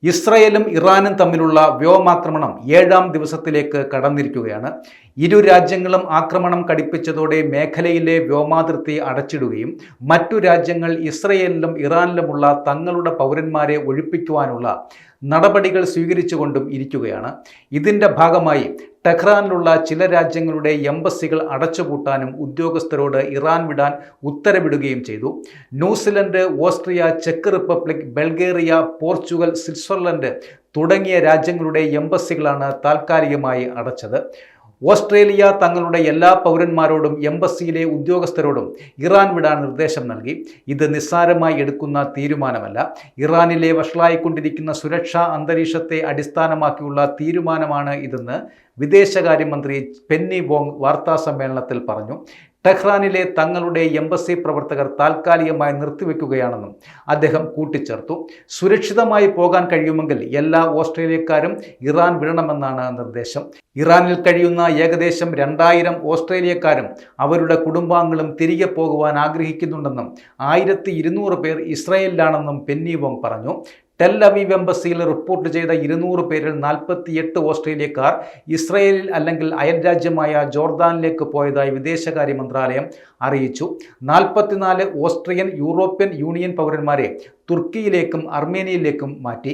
ഇസ്രയേലും ഇറാനും തമ്മിലുള്ള വ്യോമാക്രമണം 7ാം ദിവസത്തിലേക്ക് കടന്നിരിക്കുകയാണ്. ഇരു രാജ്യങ്ങളും ആക്രമണം കടുപ്പിച്ചതോടെ മേഖലയിലെ വ്യോമാതിർത്തി അടച്ചിടുകയും മറ്റു രാജ്യങ്ങൾ ഇസ്രയേലിലും ഇറാനിലുമുള്ള തങ്ങളുടെ പൗരന്മാരെ ഒഴിപ്പിക്കുവാനുള്ള നടപടികൾ സ്വീകരിച്ചുകൊണ്ടും ഇരിക്കുകയാണ്. ഇതിൻ്റെ ഭാഗമായി ടെഹ്റാനിലുള്ള ചില രാജ്യങ്ങളുടെ എംബസികൾ അടച്ചുപൂട്ടാനും ഉദ്യോഗസ്ഥരോട് ഇറാൻ വിടാൻ ഉത്തരവിടുകയും ചെയ്തു. New Zealand, Austria, check republic, Bulgaria, Portugal, Switzerland തുടങ്ങിയ രാജ്യങ്ങളുടെ എംബസികളാണ് താൽക്കാലികമായി അടച്ചത്. ഓസ്ട്രേലിയ തങ്ങളുടെ എല്ലാ പൗരന്മാരോടും എംബസിയിലെ ഉദ്യോഗസ്ഥരോടും ഇറാൻ വിടാൻ നിർദ്ദേശം നൽകി. ഇത് നിസ്സാരമായി എടുക്കുന്ന തീരുമാനമല്ല. ഇറാനിലെ വഷളായിക്കൊണ്ടിരിക്കുന്ന സുരക്ഷാ അന്തരീക്ഷത്തെ അടിസ്ഥാനമാക്കിയുള്ള തീരുമാനമാണ് ഇതെന്ന് വിദേശകാര്യമന്ത്രി പെന്നി വോങ് വാർത്താസമ്മേളനത്തിൽ പറഞ്ഞു. ടെഹ്റാനിലെ തങ്ങളുടെ എംബസി പ്രവർത്തകർ താൽക്കാലികമായി നിർത്തിവെക്കുകയാണെന്നും അദ്ദേഹം കൂട്ടിച്ചേർത്തു. സുരക്ഷിതമായി പോകാൻ കഴിയുമെങ്കിൽ എല്ലാ ഓസ്ട്രേലിയക്കാരും ഇറാൻ വിടണമെന്നാണ് നിർദ്ദേശം. ഇറാനിൽ കഴിയുന്ന ഏകദേശം 2000 ഓസ്ട്രേലിയക്കാരും അവരുടെ കുടുംബാംഗങ്ങളും തിരികെ പോകുവാൻ ആഗ്രഹിക്കുന്നുണ്ടെന്നും 1200 പേർ ഇസ്രായേലിലാണെന്നും പെന്നി വോങ് പറഞ്ഞു. ടെൽ അവീവ് എംബസിയിൽ റിപ്പോർട്ട് ചെയ്ത 200 പേരിൽ 48 ഓസ്ട്രേലിയക്കാർ ഇസ്രയേലിൽ അല്ലെങ്കിൽ അയൽരാജ്യമായ ജോർദാനിലേക്ക് പോയതായി വിദേശകാര്യ മന്ത്രാലയം അറിയിച്ചു. 44 ഓസ്ട്രിയൻ യൂറോപ്യൻ യൂണിയൻ പൗരന്മാരെ തുർക്കിയിലേക്കും അർമേനിയയിലേക്കും മാറ്റി.